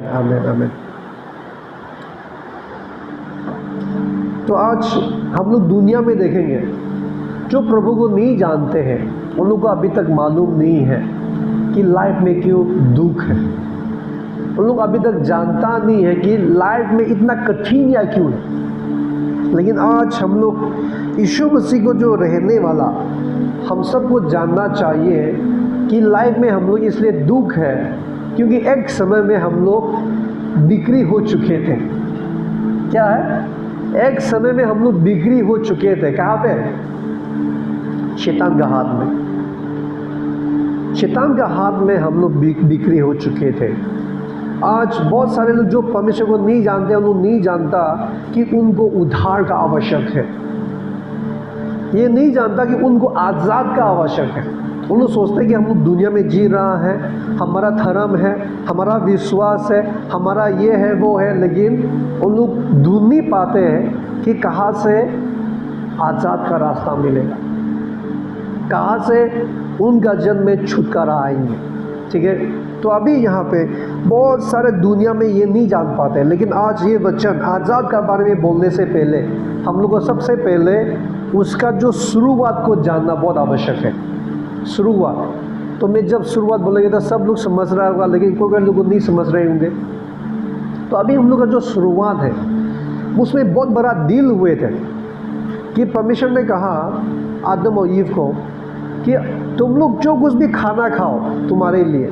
आमीन आमीन। तो आज हम लोग दुनिया में देखेंगे जो प्रभु को नहीं जानते हैं, उन लोगों को अभी तक मालूम नहीं है कि लाइफ में क्यों दुख है। उन लोग अभी तक जानता नहीं है कि लाइफ में इतना कठिन या क्यों है। लेकिन आज हम लोग यीशु मसीह को जो रहने वाला, हम सबको जानना चाहिए कि लाइफ में हम लोग इसलिए दुख है क्योंकि एक समय में हम लोग बिक्री हो चुके थे। क्या है? एक समय में हम लोग बिक्री हो चुके थे। कहाँ पे? शैतान का हाथ में। शैतान का हाथ में हम लोग बिक्री हो चुके थे। आज बहुत सारे लोग जो परमेश्वर को नहीं जानते, उन लोग नहीं जानता कि उनको उद्धार का आवश्यक है। ये नहीं जानता कि उनको आज़ाद का आवश्यक है। उन लोग सोचते हैं कि हम लोग दुनिया में जी रहा है, हमारा धर्म है, हमारा विश्वास है, हमारा ये है वो है, लेकिन उन लोग ढूंढ नहीं पाते हैं कि कहाँ से आज़ाद का रास्ता मिलेगा, कहाँ से उनका जन्म में छुटकारा आएंगे। ठीक है? तो अभी यहाँ पे बहुत सारे दुनिया में ये नहीं जान पाते, लेकिन आज ये वचन आज़ाद का बारे में बोलने से पहले हम लोग को सबसे पहले उसका जो शुरुआत को जानना बहुत आवश्यक है। शुरुआत तो मैं जब शुरुआत बोलेंगे तो सब लोग समझ रहा होगा, लेकिन कोई लोग नहीं समझ रहे होंगे। तो अभी हम लोग का जो शुरुआत है उसमें बहुत बड़ा डील हुए थे कि परमेश्वर ने कहा आदम और ईव को कि तुम लोग जो कुछ भी खाना खाओ, तुम्हारे लिए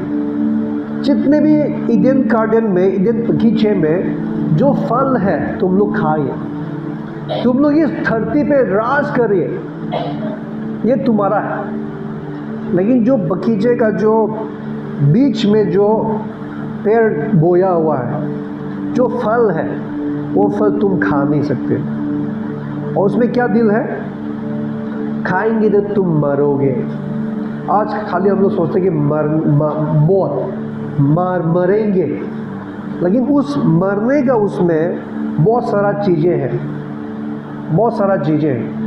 जितने भी ईडन गार्डन में, ईडन बगीचे में जो फल है तुम लोग खाइए, तुम लोग इस धरती पे राज करिए, ये तुम्हारा है। लेकिन जो बगीचे का जो बीच में जो पेड़ बोया हुआ है, जो फल है, वो फल तुम खा नहीं सकते। और उसमें क्या दिल है? खाएंगे तो तुम मरोगे। आज खाली हम लोग सोचते हैं कि मरेंगे, लेकिन उस मरने का उसमें बहुत सारा चीज़ें हैं, बहुत सारा चीज़ें हैं।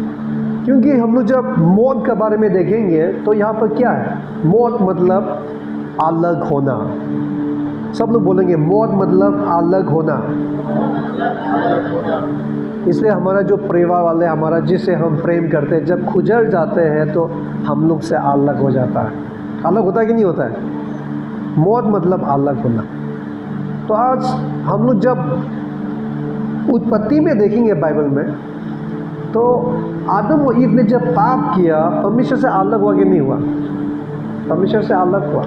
क्योंकि हम लोग जब मौत के बारे में देखेंगे तो यहाँ पर क्या है? मौत मतलब अलग होना। सब लोग बोलेंगे मौत मतलब अलग होना। इसलिए हमारा जो परिवार वाले, हमारा जिसे हम प्रेम करते हैं, जब गुजर जाते हैं तो हम लोग से अलग हो जाता है। अलग होता है कि नहीं होता है? मौत मतलब अलग होना। तो आज हम लोग जब उत्पत्ति में देखेंगे बाइबल में, तो आदम और ईव ने जब पाप किया, परमेश्वर से अलग हुआ कि नहीं हुआ? परमेश्वर से अलग हुआ।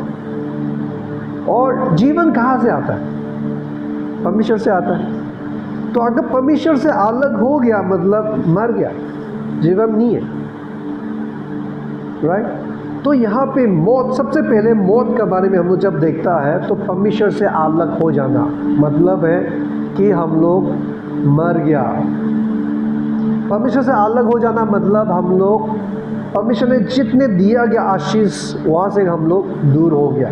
और जीवन कहाँ से आता है? परमेश्वर से आता है। तो अगर परमेश्वर से अलग हो गया मतलब मर गया, जीवन नहीं है। राइट? तो यहाँ पे मौत, सबसे पहले मौत के बारे में हम लोग जब देखता है तो परमेश्वर से अलग हो जाना मतलब है कि हम लोग मर गया। परमेश्वर से अलग हो जाना मतलब हम लोग, परमेश्वर ने जितने दिया गया आशीष, वहाँ से हम लोग दूर हो गया।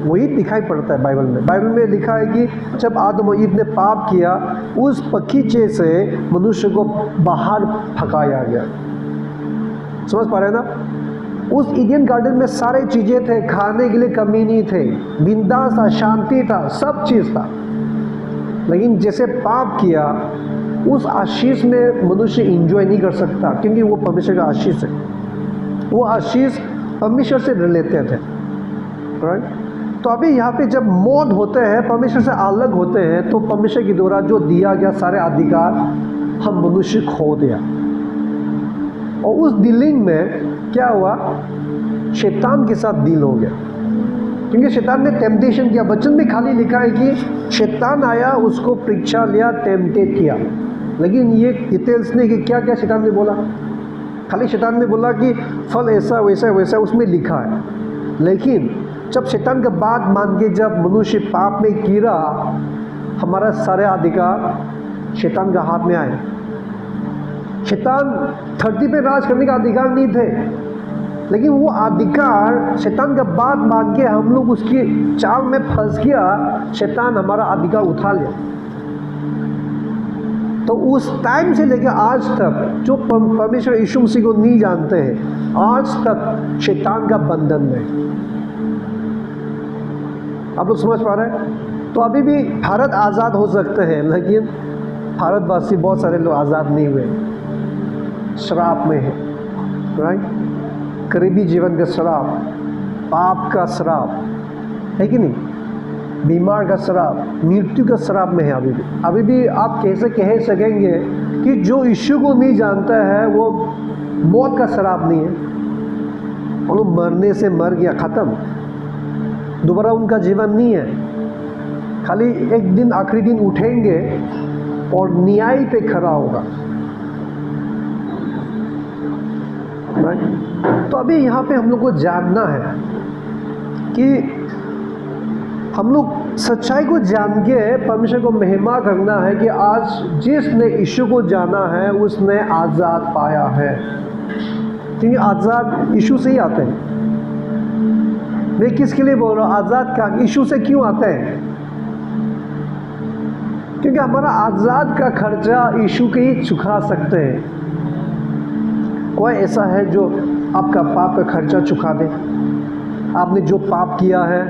वही दिखाई पड़ता है बाइबल में। बाइबल में लिखा है कि जब आदम और ईव ने पाप किया, उस बगीचे से मनुष्य को बाहर भगाया गया। समझ पा रहे हैं ना? उस ईडन गार्डन में सारे चीज़ें थे, खाने के लिए कमी नहीं थे, बिंदास था, शांति था, सब चीज़ था। लेकिन जैसे पाप किया, उस आशीष में मनुष्य एंजॉय नहीं कर सकता, क्योंकि वो परमेश्वर का आशीष है। वो आशीष परमेश्वर से रिलेटेड है। राइट? तो अभी यहाँ पे जब मौत होते हैं, परमेश्वर से अलग होते हैं, तो परमेश्वर के द्वारा जो दिया गया सारे अधिकार हम मनुष्य खो दिया। और उस डीलिंग में क्या हुआ? शैतान के साथ डील हो गया, क्योंकि शैतान ने टेम्पटेशन किया। वचन में खाली लिखा है कि शैतान आया, उसको परीक्षा लिया, टेम्पटेट किया। लेकिन ये डिटेल्स नहीं कि क्या क्या शैतान ने बोला। खाली शैतान ने बोला कि फल ऐसा वैसा वैसा उसमें लिखा है। लेकिन जब शैतान का बात मान के जब मनुष्य पाप में गिरा, हमारा सारे अधिकार शैतान का हाथ में आए। शैतान धरती पे राज करने का अधिकार नहीं थे, लेकिन वो अधिकार शैतान का बात मान के हम लोग उसकी चाल में फंस गया। शैतान हमारा अधिकार उठा लिया। तो उस टाइम से लेकर आज तक जो परमेश्वर यीशु मसीह को नहीं जानते हैं, आज तक शैतान का बंधन में। आप लोग समझ पा रहे हैं? तो अभी भी भारत आज़ाद हो सकते हैं, लेकिन भारतवासी बहुत सारे लोग आज़ाद नहीं हुए, श्राप में है, राइट। करीबी जीवन का श्राप, पाप का श्राप है कि नहीं, बीमार का श्राप, मृत्यु का श्राप में है अभी भी आप कैसे कह सकेंगे कि जो यीशु को नहीं जानता है वो मौत का श्राप नहीं है। वो मरने से मर गया, ख़त्म, दोबारा उनका जीवन नहीं है। खाली एक दिन आखिरी दिन उठेंगे और न्याय पे खड़ा होगा, राइट। तो अभी यहाँ पे हम लोग को जानना है कि हम लोग सच्चाई को जान के परमेश्वर को महिमा करना है कि आज जिसने यीशु को जाना है उसने आज़ाद पाया है, क्योंकि आज़ाद यीशु से ही आते हैं। मैं किसके लिए बोल रहा हूँ आज़ाद का, यीशु से क्यों आते हैं? क्योंकि हमारा आज़ाद का खर्चा यीशु के ही चुका सकते हैं। कोई ऐसा है जो आपका पाप का खर्चा चुका दे? आपने जो पाप किया है,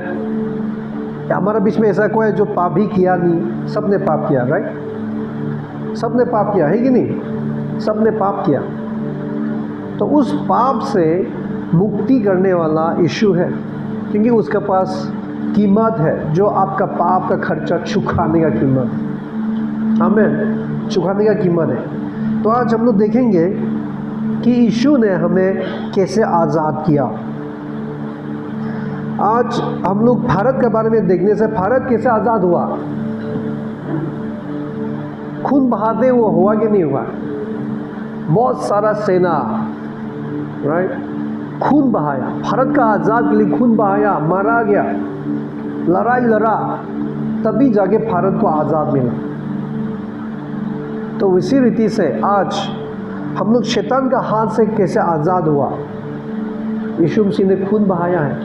हमारा बीच में ऐसा कोई है जो पाप भी किया नहीं? सब ने पाप किया, राइट। सब ने पाप किया, है कि नहीं? सब ने पाप किया। तो उस पाप से मुक्ति करने वाला यीशु है, क्योंकि उसके पास कीमत है जो आपका पाप का खर्चा चुकाने का कीमत, आमीन, चुकाने का कीमत है। तो आज हम लोग देखेंगे कि यीशु ने हमें कैसे आज़ाद किया। आज हम लोग भारत के बारे में देखने से, भारत कैसे आज़ाद हुआ, खून बहाते हुआ हुआ कि नहीं हुआ? बहुत सारा सेना, राइट, खून बहाया, भारत का आज़ाद के लिए खून बहाया, मारा गया, लड़ाई लड़ा, तभी जाके भारत को आज़ाद मिला। तो इसी रीति से आज हम लोग शैतान का हाथ से कैसे आज़ाद हुआ? यीशु मसीह ने खून बहाया है,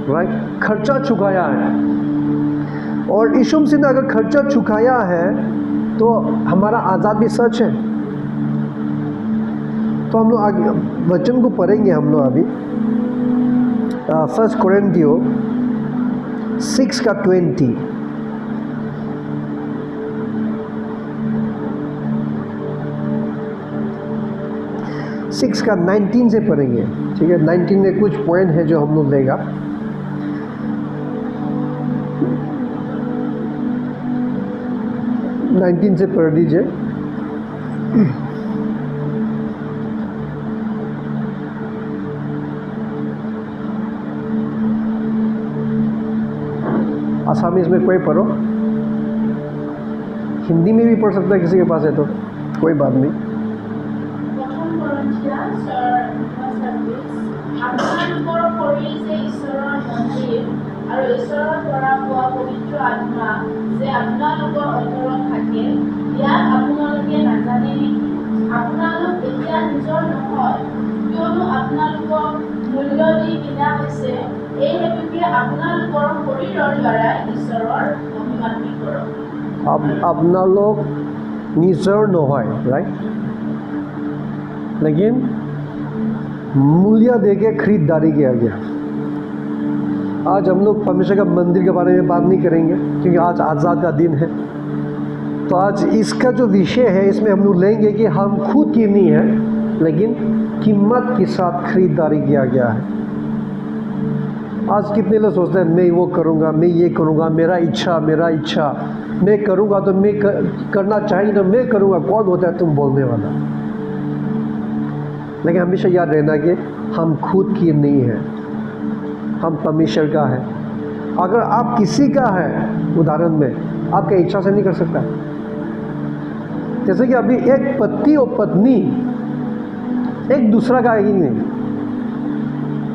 राइट, खर्चा चुकाया है। और यीशु मसीह ने अगर खर्चा चुकाया है तो हमारा आज़ाद भी सच है। तो हम लोग आगे वचन को पढ़ेंगे हम लोग अभी 1 कोरिन्थियों 6 का 20। सिक्स का 19 से पढ़ेंगे, ठीक है। 19 में कुछ पॉइंट है जो हम लोग लेगा। नाइनटीन से पढ़ लीजिए। आसामीज में कोई पढ़ो, हिंदी में भी पढ़ सकता है किसी के पास है तो कोई बात नहीं। আৰু ঈশ্বৰৰ পৰা পোৱা পবিত্ৰ আত্মা যে আপোনালোকৰ অন্তৰত থাকে, ইয়াক আপোনালোকে নাজানে নেকি? আপোনালোক এতিয়া নিজৰ নহয়, কিয়নো আপোনালোকক মূল্য দি কিনা হৈছে। এই হেতুকে আপোনালোকৰ শৰীৰৰ দ্বাৰা ঈশ্বৰৰ মহিমান্বিত কৰক। আপোনালোক নিজৰ নহয়, राइट, लेकिन मूल्य देके खरीदारी किया गया। आज हम लोग परमेश्वर का मंदिर के बारे में बात नहीं करेंगे क्योंकि आज आज़ाद का दिन है। तो आज इसका जो विषय है इसमें हम लोग लेंगे कि हम खुद की नहीं है, लेकिन कीमत के साथ खरीदारी किया गया है। आज कितने लोग सोचते हैं मैं वो करूँगा, मैं ये करूँगा, मेरा इच्छा, मैं करूँगा तो मैं करना चाहिए तो मैं करूँगा। कौन होता है तुम बोलने वाला? लेकिन हमेशा याद रहना कि हम खुद की नहीं है, हम परमेश्वर का है। अगर आप किसी का है, उदाहरण में आपके इच्छा से नहीं कर सकता। जैसे कि अभी एक पति और पत्नी एक दूसरा का है ही नहीं।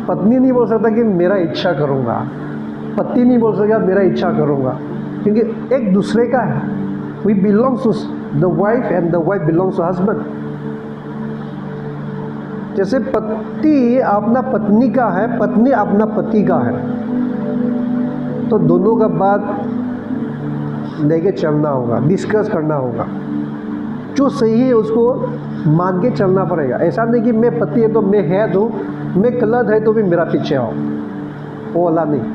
पत्नी नहीं बोल सकता कि मेरा इच्छा करूँगा, पति नहीं बोल सकता मेरा इच्छा करूँगा, क्योंकि एक दूसरे का है। We belongs to the wife and the wife belongs to husband. जैसे पति अपना पत्नी का है, पत्नी अपना पति का है, तो दोनों का बात लेके चलना होगा, डिस्कस करना होगा। जो सही है उसको मान के चलना पड़ेगा। ऐसा नहीं कि मैं पति है तो मैं है दूँ, मैं गलत है तो भी मेरा पीछे आओ, वो वाला नहीं।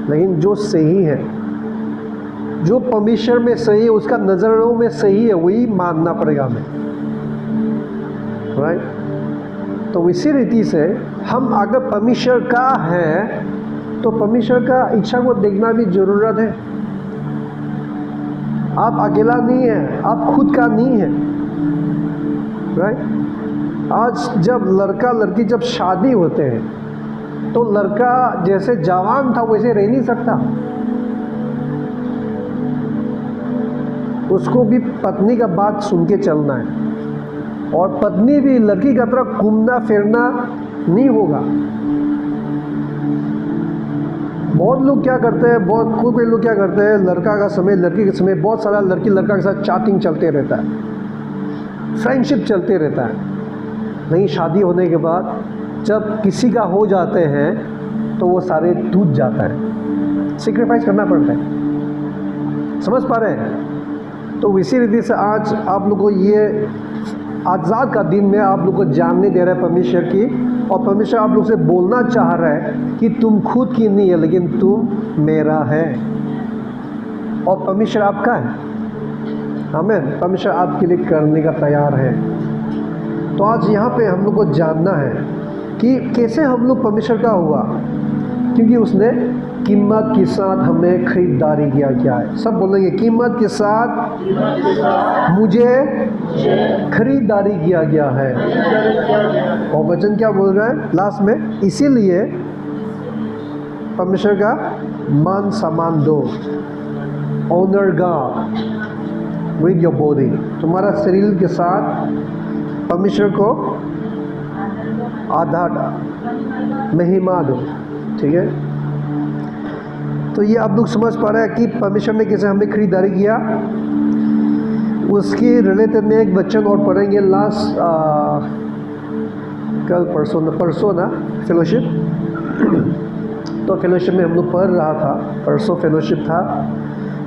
लेकिन जो सही है, जो परमेश्वर में सही है, उसका नज़रों में सही है, वही मानना पड़ेगा हमें, राइट। तो इसी रीति से हम अगर परमेश्वर का है तो परमेश्वर का इच्छा को देखना भी जरूरत है। आप अकेला नहीं है, आप खुद का नहीं है, राइट। आज जब लड़का लड़की जब शादी होते हैं तो लड़का जैसे जवान था वैसे रह नहीं सकता, उसको भी पत्नी का बात सुन के चलना है, और पत्नी भी लड़की का तरह घूमना फिरना नहीं होगा। बहुत लोग क्या करते हैं, बहुत कोई लोग क्या करते हैं, लड़का का समय लड़की के समय बहुत सारा लड़की लड़का के साथ चैटिंग चलते रहता है, फ्रेंडशिप चलते रहता है। नहीं, शादी होने के बाद जब किसी का हो जाते हैं तो वो सारे टूट जाता है, सेक्रीफाइस करना पड़ता है। समझ पा रहे हैं? तो इसी रीति से आज आप लोग को ये आज़ाद का दिन में आप लोग को जानने दे रहा है परमेश्वर की, और परमेश्वर आप लोग से बोलना चाह रहा है कि तुम खुद की नहीं है लेकिन तुम मेरा है, और परमेश्वर आपका है। आमीन। परमेश्वर आपके लिए करने का तैयार है। तो आज यहाँ पे हम लोग को जानना है कि कैसे हम लोग परमेश्वर का हुआ, क्योंकि उसने कीमत के साथ हमें खरीदारी किया। क्या है? सब बोलेंगे, कीमत के साथ मुझे खरीदारी किया गया है। और वचन क्या बोल रहा है लास्ट में? इसीलिए परमेश्वर का मान सम्मान दो, honour God with your body. तुम्हारा शरीर के साथ परमेश्वर को आधार महिमा दो, ठीक है। तो ये आप लोग समझ पा रहे हैं कि परमेश्वर ने कैसे हमें खरीदारी किया। उसके रिलेटेड में एक वचन और पढ़ेंगे लास्ट कल परसों ना फेलोशिप। तो फेलोशिप में हम लोग पढ़ रहा था, परसों फेलोशिप था,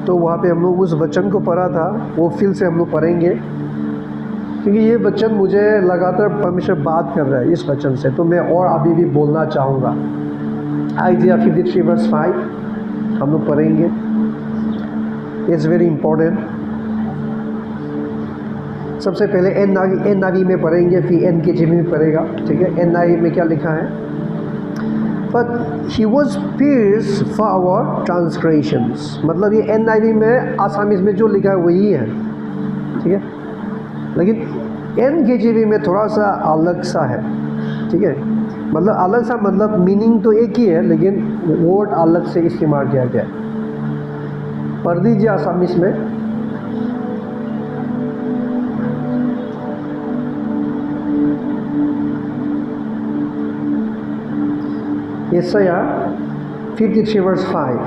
तो वहाँ पे हम लोग उस वचन को पढ़ा था, वो फिर से हम लोग पढ़ेंगे, क्योंकि ये वचन मुझे लगातार परमेश्वर बात कर रहा है इस वचन से, तो मैं और अभी भी बोलना चाहूँगा। आइज़िया 53 वर्स 5 हम लोग पढ़ेंगे। It's very important. सबसे पहले NIV में पढ़ेंगे, फिर NKJV में पढ़ेगा, ठीक है। NIV में क्या लिखा है? But he was pierced for our transgressions। मतलब ये NIV में, आसामीज में जो लिखा है वही है, ठीक है। लेकिन NKJV में थोड़ा सा अलग सा है, ठीक है। मतलब अलग सा मतलब मीनिंग तो एक ही है, लेकिन वर्ड अलग से इस्तेमाल किया गया है। पढ़ दीजिए आसामीज में। यशाया 53 वर्स 5।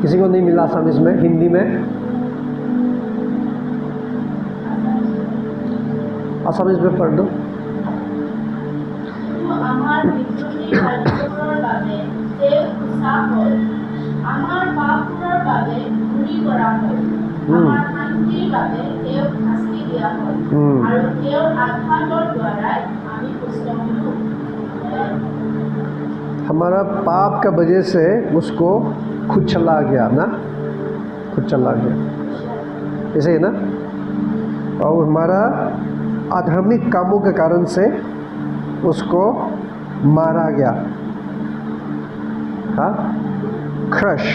किसी को नहीं मिला आसामीज में? हिंदी में? आसामीज में पढ़ दो। हमारा पाप का वजह से उसको खुद चला गया ना, खुद चला गया, ऐसे ही ना। और हमारा अधार्मिक कामों के कारण से उसको मारा गया। हाँ, crush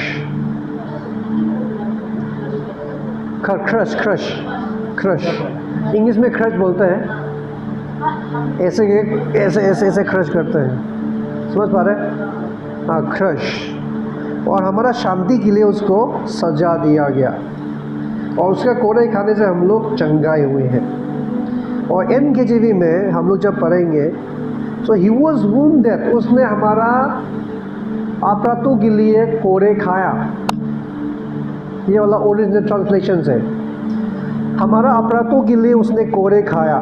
crush crush crush English में क्रश बोलते हैं। ऐसे ऐसे ऐसे ऐसे क्रश करते हैं, समझ पा रहे? हाँ, क्रश। और हमारा शांति के लिए उसको सजा दिया गया, और उसका कोड़े खाने से हम लोग चंगाए हुए हैं। और NKJV में हम लोग जब पढ़ेंगे, तो ही वॉज वुंडेड, उसने हमारा अपराधों के लिए कोड़े खाया। ये वाला ओरिजिनल ट्रांसलेशन है, हमारा अपराधों के लिए उसने कोड़े खाया।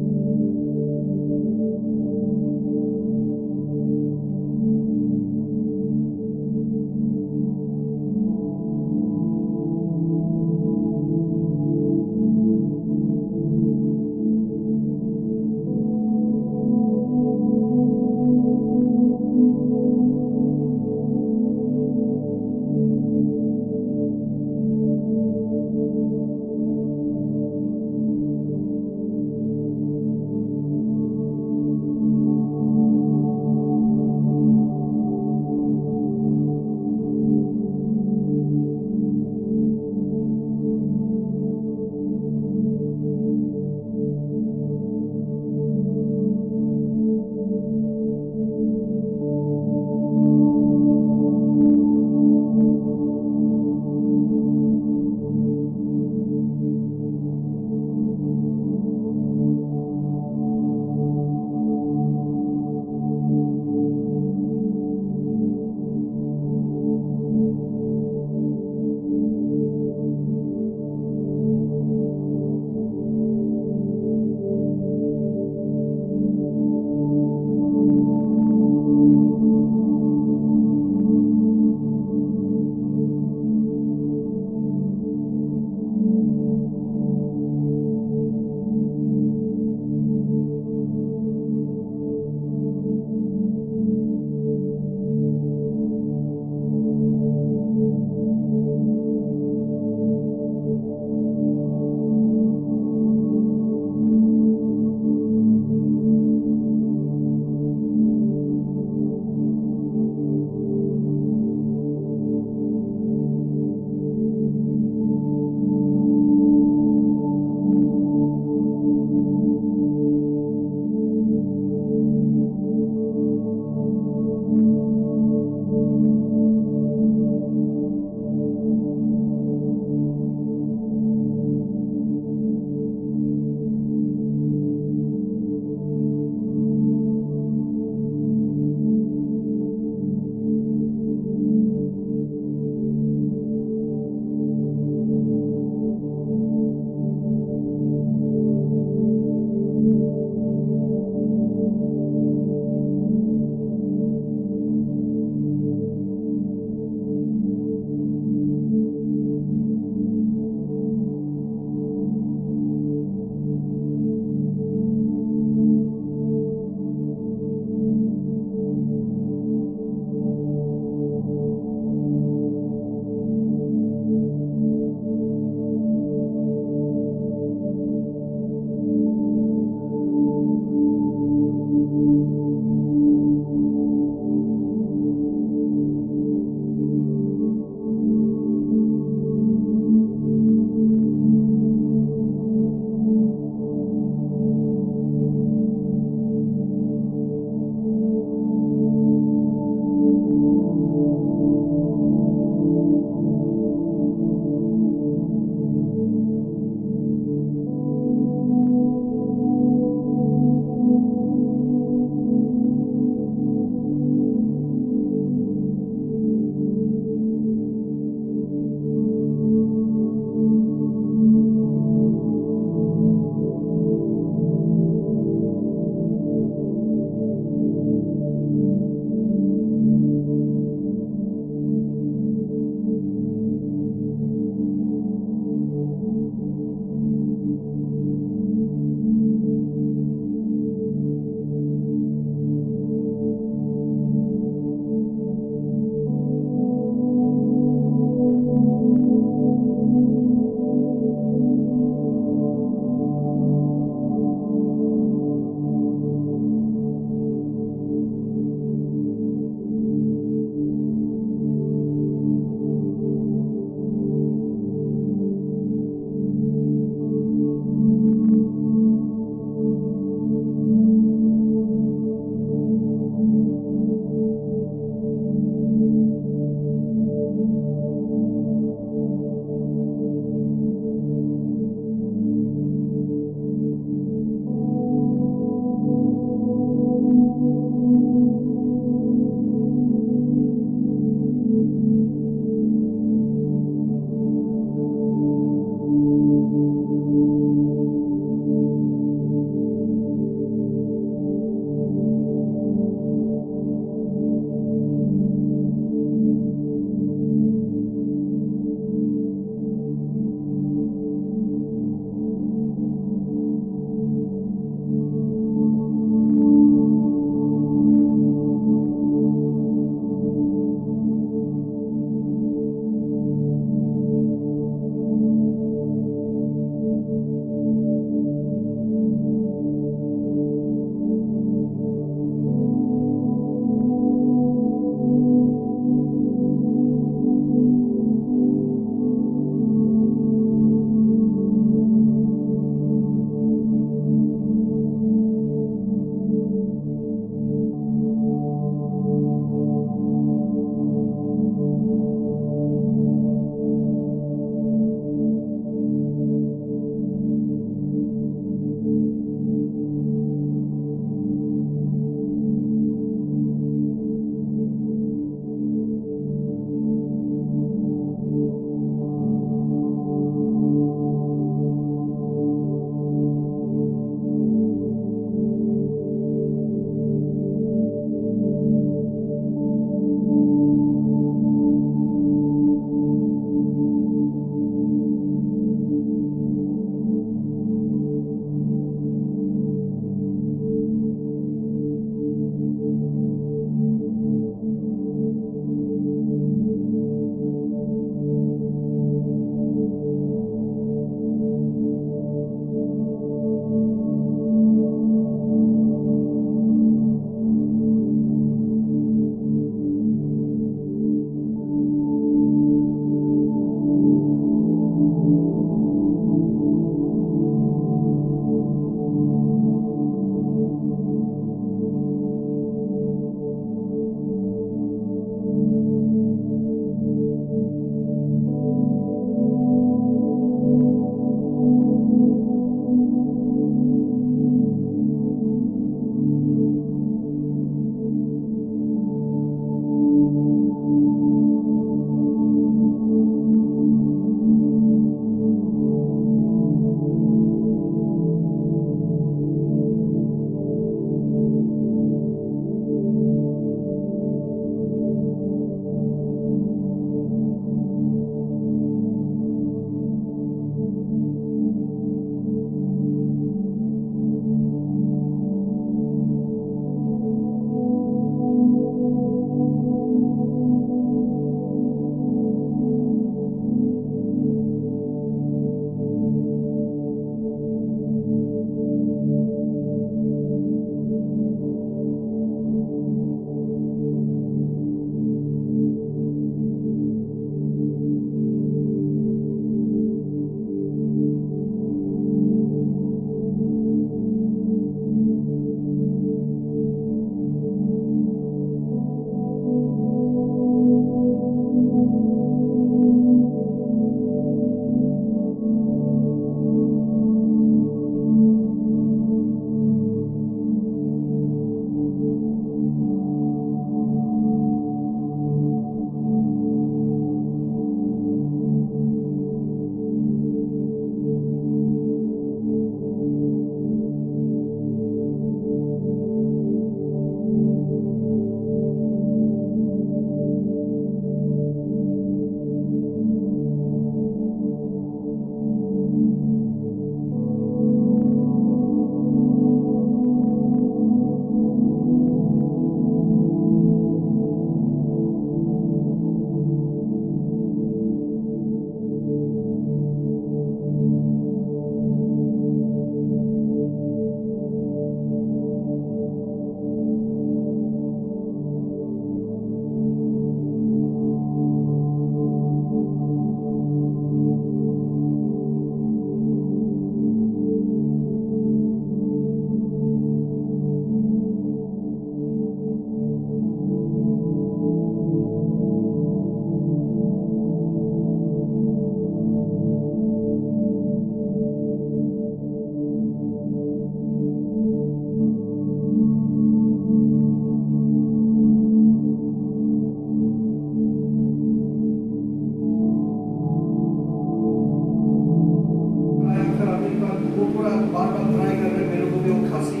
बार ट्राई कर रहे, मेरे को भी वो खांसी,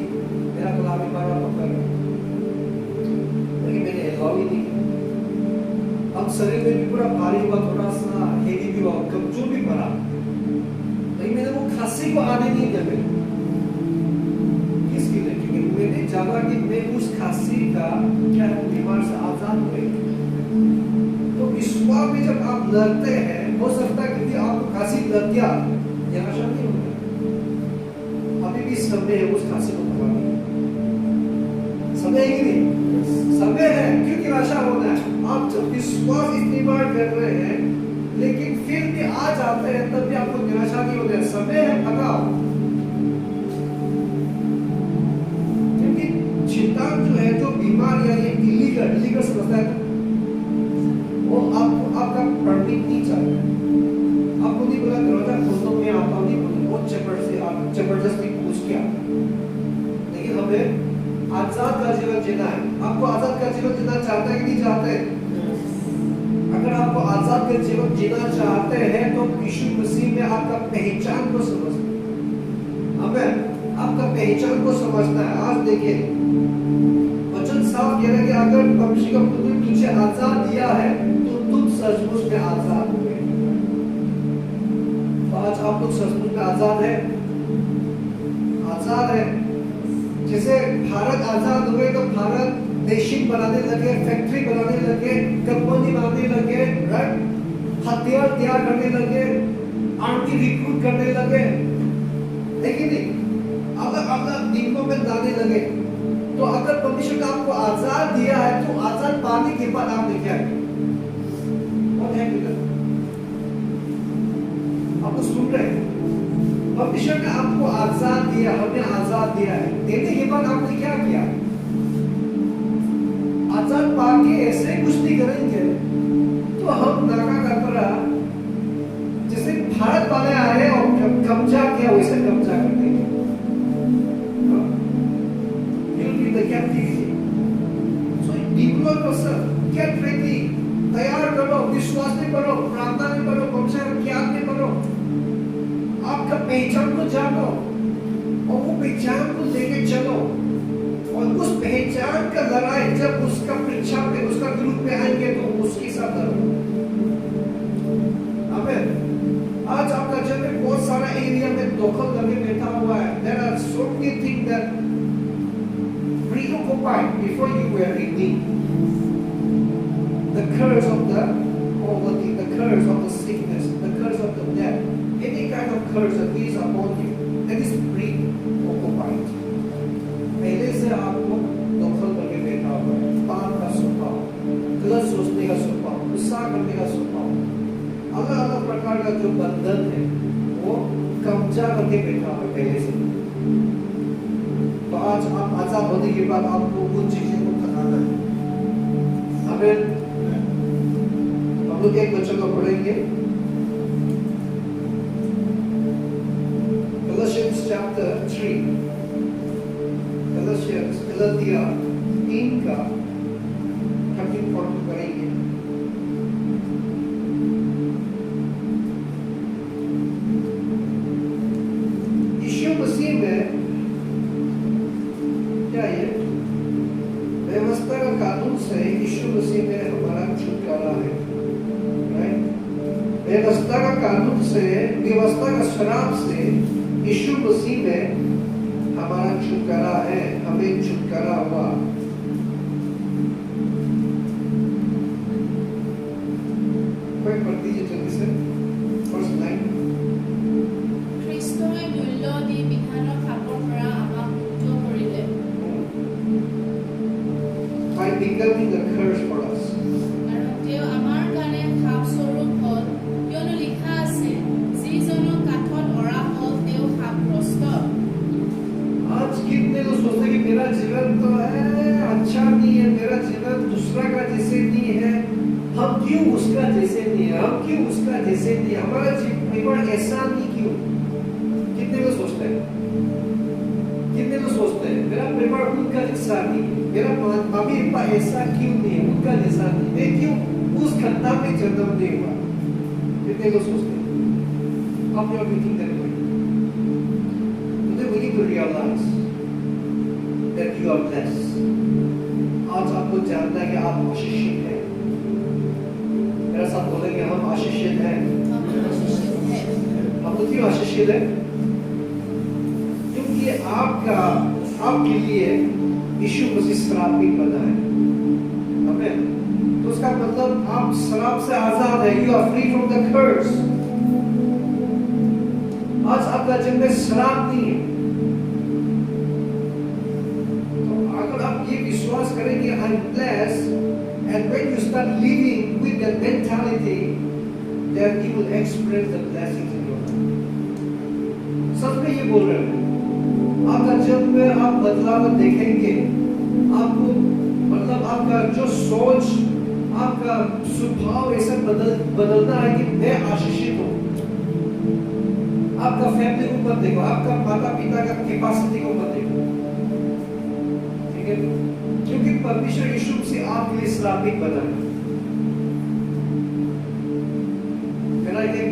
मेरा गला भी बार पकड़ रहा, लेकिन मैंने अलाउ ही नहीं किया। अब शरीर में भी पूरा भारी हुआ, थोड़ा सा हेवी भी हुआ, कमजोर भी पड़ा, लेकिन मैंने वो खांसी को आने नहीं दिया मेरे। किसके लिए? क्योंकि मैंने जाना कि मैं उस खांसी का क्या बीमार से आजाद हुए। तो विश्वास में जब आप लड़ते हैं, हो सकता है कि आपको खांसी लग गया, निराशा नहीं होगा, अभी भी समय है उस खांसी को भगाने, समय है कि नहीं? समय है, क्यों निराशा होना है? आप जब विश्वास इतनी बार कर रहे हैं, लेकिन फिर भी आ जाते हैं, तब भी आपको निराशा नहीं होना है, समय है, भगाओ। क्योंकि शैतान जो है, जो बीमार या ये इलीगल समझता है, वो आपको आपका परमिट नहीं चाहता, आपको नहीं बोला दरवाजा खोलो, मैं आता हूँ, नहीं बोला, बहुत जबरदस्ती पूछ किया। लेकिन हमें आजाद का जीवन जीना है। आपको आजाद का जीवन जीना चाहते हैं कि नहीं चाहते? अगर आपको आजाद का जीवन जीना चाहते हैं तो यीशु मसीह में आपका पहचान को समझना, हमें आपका पहचान को समझना है। आज देखिए वचन साफ कह रहा है कि अगर परमेश्वर का पुत्र तुझे आजाद दिया है तो तुम सचमुच में आजाद हुए। तो आज आप लोग सचमुच में आजाद है, आजाद है। जैसे भारत आजाद हुए तो भारत मशीन बनाने लगे, फैक्ट्री बनाने लगे, कंपनी बनाने लगे, हथियार तैयार करने लगे, आर्मी रिक्रूट करने लगे, लेकिन अगर अलग दिनों में लाने लगे। तो अगर परमेश्वर ने आपको आजाद दिया है तो आजाद पाने के बाद आपने क्या किया? आप सुन रहे हैं? परमेश्वर ने आपको आजाद दिया, हमें आजाद दिया है, देने के बाद आपने क्या किया? आजाद पाके ऐसे कुछ नहीं करेंगे तो हम नाका कपड़ा जैसे भारत वाले आए और कब्जा किया वैसे कब्जा कर देंगे। Get ready, तैयार करो, विश्वास में करो, प्रार्थना में करो, परमेश्वर की याद में करो, आपका पहचान को जानो और वो पहचान को लेके चलो। और उस पहचान का लड़ाई जब उसका परीक्षा पे, उसका विरुद्ध में आएंगे तो उसके साथ लड़ो। आमीन। आज आपका जब में बहुत सारा एरिया में दखल करके बैठा हुआ है। There are so many things that preoccupied before you were reading. The curse of the poverty, the curse of the sickness, the curse of the death, any kind of curse that is upon you, that is preoccupied. पहले से आपको दखल करके बैठा हुआ है। पाप का स्वभाव, गलत सोचने का स्वभाव, गुस्सा करने का स्वभाव, अलग अलग प्रकार का जो बंधन है वो कब्जा करके बैठा हुआ है पहले से। तो आज आप आजाद होने के बाद आपको उन चीजों को खत्म है। हमें हम लोग एक वचन को पढ़ेंगे, Galatians chapter 3, गलातिया 3 का 13-14 पढ़ेंगे। यीशु मसीह में क्या ये व्यवस्था का कानून से यीशु मसीह में हमारा छुटकारा है। व्यवस्था का कानून से, व्यवस्था का शराब से यीशु मसीह में हमारा छुटकारा है, हमें छुटकारा हुआ। कोई पढ़ दीजिए जल्दी से फर्स्ट लाइन। খ্ৰীষ্টই মূল্য দি বিধানৰ খাপৰ পৰা আমাক মুক্ত কৰিলে। By becoming the curse for us. আৰু তেওঁ আমাৰ কাৰণে খাপ স্বৰূপ হ'ল, কিয়নো লিখা আছে, যিজনক কাঠত অৰা হ'ল তেওঁ শাপগ্ৰস্ত। आज कितने लोग सोचते हैं कि मेरा जीवन तो है अच्छा नहीं है, मेरा जीवन दूसरा का जैसे नहीं है, हम क्यों उसका जैसे नहीं है, हम क्यों उसका जैसे नहीं है, हमारा जीवन ऐसा नहीं क्यों? कितने लोग सोचते हैं? कितने लोग सोचते हैं मेरा परिवार उनका जैसा नहीं, मेरा मम्मी पापा ऐसा क्यों नहीं है, उनका जैसा नहीं, मैं क्यों उस खंडा में जन्म नहीं हुआ? कितने लोग सोचते हैं? आप your thinking that way. तो मुझे are blessed. आज आपको जानना है कि आप आशीषित हैं। मेरे साथ बोलेंगे हम आशीषित हैं। हम तो क्यों आशीषित हैं? क्योंकि आपके लिए यीशु मसीह श्रापित बना है। आमीन। तो उसका मतलब आप श्राप से आजाद है। You are free from the curse. आज आपका जीवन में श्राप नहीं है। तो अगर आप ये विश्वास करेंगे I'm blessed, and when you start living with that mentality, then you will experience the blessings in your life. सच में ये बोल रहे हैं। आपका जीवन में आप बदलाव देखेंगे। आपको मतलब आपका जो सोच, आपका स्वभाव ऐसा बदलना है कि मैं आशीषित हूँ। आपका फैमिली को मत देखो, आपका माता पिता का कैपेसिटी को मत देखो, ठीक है? क्योंकि परमेश्वर यीशु से आपके लिए श्रापित बना है। मेरा एक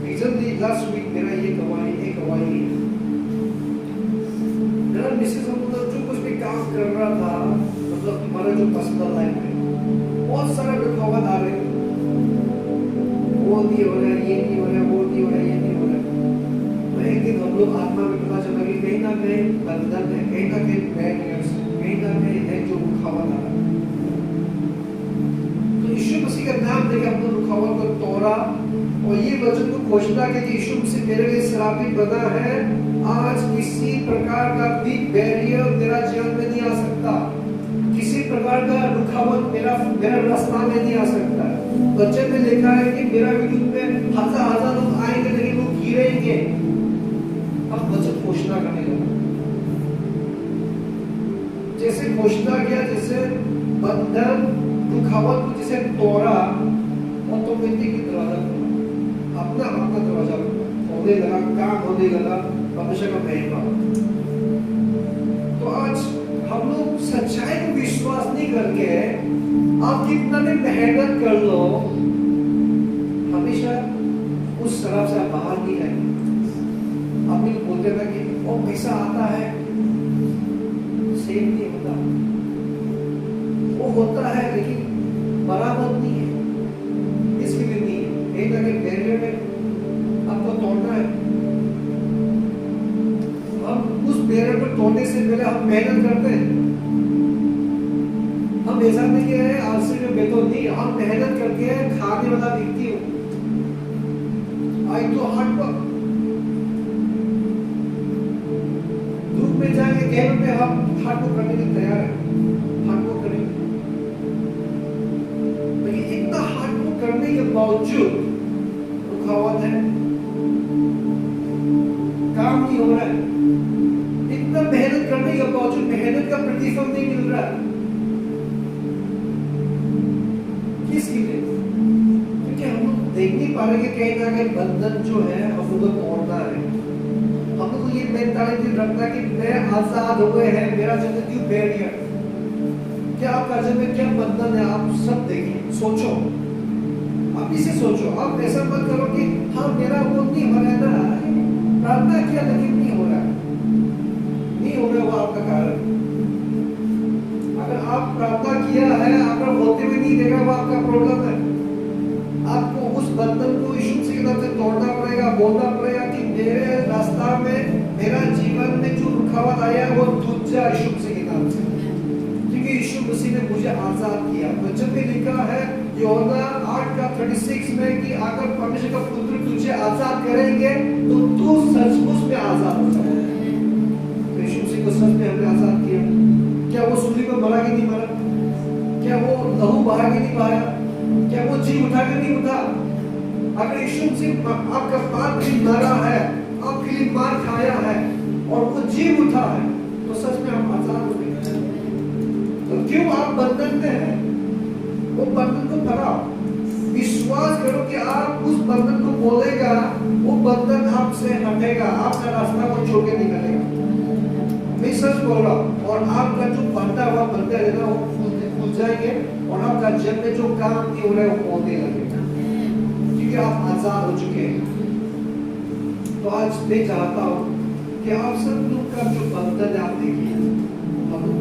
रिसेंटली लास्ट वीक मेरा ये गवाही है। मेरा मिसेस हम लोग जो कुछ भी काम कर रहा था, मतलब हमारा जो पर्सनल लाइफ में बहुत सारा रुकावट आ रहे, वो नहीं हो रहा, ये नहीं हो रहा, वो नहीं हो रहा, ये नहीं हो रहा। तो एक दिन हम लोग आत्मा में पता चला कि कहीं ना कहीं बंधन है, कहीं ना कहीं बैरियर्स, कहीं ना कहीं है जो रुकावट आ रहा है। तो यीशु मसीह का नाम लेकर हम लोग रुकावट को तोड़ा और ये वचन को घोषणा की कि यीशु मसीह मेरे लिए श्रापित बना है। आज किसी प्रकार का भी बैरियर मेरा जीवन में नहीं आ सकता, किसी प्रकार का रुकावट मेरा रास्ता में नहीं आ सकता। वचन में लिखा है कि मेरा विरुद्ध में हजार लोग आएंगे लेकिन वो गिरेंगे। अब वचन घोषणा करने लगा, जैसे घोषणा किया, जैसे बंधन रुकावट को जैसे तोड़ा, ऑटोमेटिक दरवाजा अपना दरवाजा होने लगा, काम होने लगा, परमेश्वर का महिमा। तो आज हम लोग सच्चाई को विश्वास नहीं करके आप कितना भी मेहनत कर लो, हमेशा उस शराब से आप बाहर नहीं आएंगे। आप भी बोलते थे कि वो पैसा आता है, सेम नहीं होता, वो होता है लेकिन बराबर नहीं है, इसकी भी नहीं है। एक तरह बैरियर में आपको तोड़ना है। हम उस बैरियर को तोड़ने से पहले हम मेहनत करते हैं। हम ऐसा नहीं कह रहे आलसी में बेतौर नहीं, हम मेहनत करके खाने वाला व्यक्ति हूँ। आई तो हार्ड वर्क, धूप में जाके गेम में हम हार्ड वर्क करने के तैयार है, हार्ड वर्क करेंगे। लेकिन इतना हार्ड वर्क करने के बावजूद रुकावट है, काम नहीं हो रहा है। इतना मेहनत करने के बावजूद मेहनत का प्रतिफल नहीं मिल रहा है। किसके लिए? क्योंकि हम लोग देख नहीं पा रहे कि कहीं ना कहीं बंधन जो है हम लोग को तोड़ना है। हम लोग को ये मेंटालिटी रखना कि मैं आजाद हुए हैं, मेरा जीवन क्यों बैरियर? क्या आपका जीवन में क्या बंधन है? आप सब देखिए, सोचो, आप इसे सोचो। आप ऐसा मत करो कि हाँ मेरा वो नहीं हो रहा है, प्रार्थना किया लेकिन नहीं हो रहा है, नहीं हो रहा, वो आपका कारण। अगर आप प्रार्थना किया है, अगर होते हुए नहीं देखा, वो आपका प्रॉब्लम है। आपको उस बंधन को यीशु मसीह की तरफ से तोड़ना पड़ेगा, बोलना पड़ेगा कि मेरे रास्ता में, मेरा जीवन में जो रुकावट आया है वो टूट जाए यीशु मसीह के नाम से, क्योंकि यीशु मसीह ने मुझे आजाद किया। वचन में लिखा है यूहन्ना 8:36 में कि अगर परमेश्वर का पुत्र तुझे आजाद करेंगे तो तू सचमुच में आजाद हो जाएगा। तो यीशु मसीह को सच में हमने आजाद किया। क्या वो सूली पर मरा कि नहीं मरा? क्या वो लहू बहा कि नहीं बहाया? क्या वो जी उठा कि नहीं उठा? अगर यीशु मसीह आपका पाप भी मरा है, आपके लिए मार खाया है और वो जी उठा है, तो सच में आप आजाद हो गए। तो क्यों आप बंधन में हैं? वो बंधन को भगाओ, विश्वास करो कि आप उस बंधन को बोलेगा, वो बंधन आपसे हटेगा, आपका रास्ता को छोड़ के निकलेगा। मैं सच बोल रहा हूँ। और आपका जो बंधा हुआ बंधन है ना, वो खुल जाएंगे और आपका जीवन में जो काम नहीं हो रहा है वो होने लगेगा, क्योंकि आप आजाद हो चुके हैं। तो आज मैं चाहता हूँ कि आप सब लोग का जो बंधन आप देखिए, हम लोग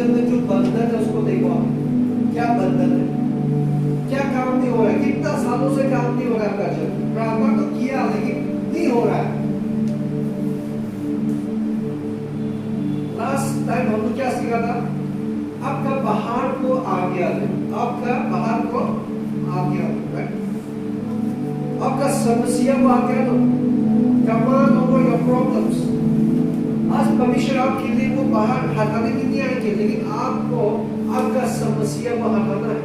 बंधन में जो बंधन है उसको देखो आप, क्या बंधन है, क्या काम नहीं हो रहा है, कितना सालों से काम नहीं हो रहा है आपका जब प्रार्थना तो किया लेकिन नहीं हो रहा है। लास्ट टाइम हमने क्या सीखा था, आपका बाहर को आज्ञा दे, आपका बाहर को आज्ञा दो, आपका समस्या को आज्ञा दो, कमांड ओवर योर प्रॉब्लम्स। आज परमेश्वर आपके लिए वो बाहर हटाने के नहीं आएंगे, लेकिन आपको आपका समस्या को हटाना है।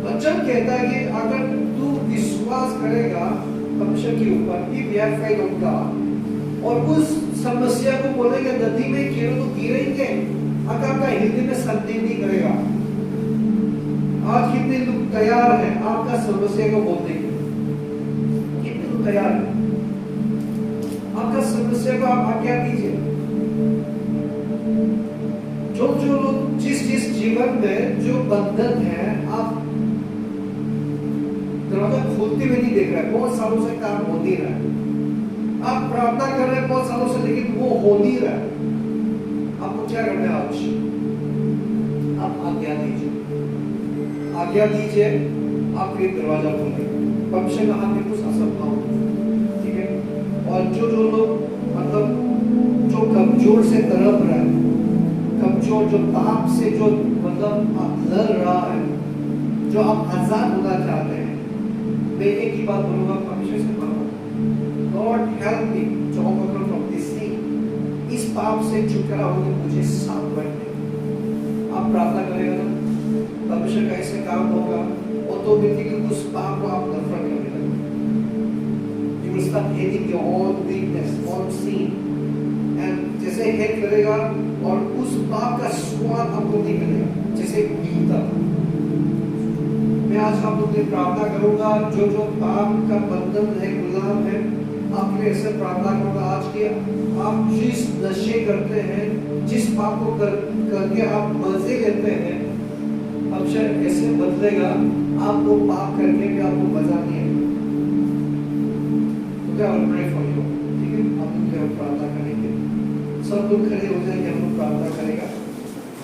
वचन कहता है कि अगर तू विश्वास करेगा परमेश्वर के ऊपर, if you have faith on God, और उस समस्या को बोलेंगे नदी में गिरो तो गिरेंगे, अगर आपका हृदय में संदेह नहीं करेगा। आज कितने लोग तैयार हैं आपका समस्या को बोलने के, कितने लोग तैयार हैं आपका समस्या को आप आज्ञा दीजिए। जो लोग जिस जीवन में जो बंधन है आप दरवाजा खोलते हुए नहीं देख रहे, बहुत सालों से काम हो नहीं रहा है, आप प्रार्थना कर रहे हैं बहुत सालों से लेकिन वो हो नहीं रहा है, आपको क्या करना है? आज आप आज्ञा दीजिए, आज्ञा दीजिए, आपके दरवाजा खोले। परमेश्वर का हाथ में कुछ असंभव, ठीक है। और जो लोग मतलब जो कमजोर से तड़प रहा है, कमजोर जो पाप से जो मतलब आप लड़ रहा है, जो आप आजाद होना चाहते हैं, मैं एक ही बात बोलूंगा, परमेश्वर से मांगो, God help me to overcome from this thing, इस पाप से छुटकारा होने मुझे सामर्थ्य दे। आप प्रार्थना करेगा ना, परमेश्वर का ऐसे काम होगा, ऑटोमेटिकली उस पाप को आप नफरत करने लगेंगे। You will start hating your own weakness, own sin, and जैसे हेट करेगा और उस पाप का स्वाद आपको नहीं मिलेगा जैसे मिलता था। मैं आज आप लोग से प्रार्थना करूंगा, जो पाप का बंधन है, गुलाम है, आपके लिए ऐसे प्रार्थना करूंगा आज के, आप जिस नशे करते हैं, जिस पाप को करके आप मजे लेते हैं, अब शायद ऐसे बदलेगा, आपको पाप करके भी आपको मजा नहीं है। तो क्या pray for you, ठीक है? आप लोग प्रार्थना करेंगे, सब लोग खड़े हो जाएंगे, हम लोग प्रार्थना करेगा।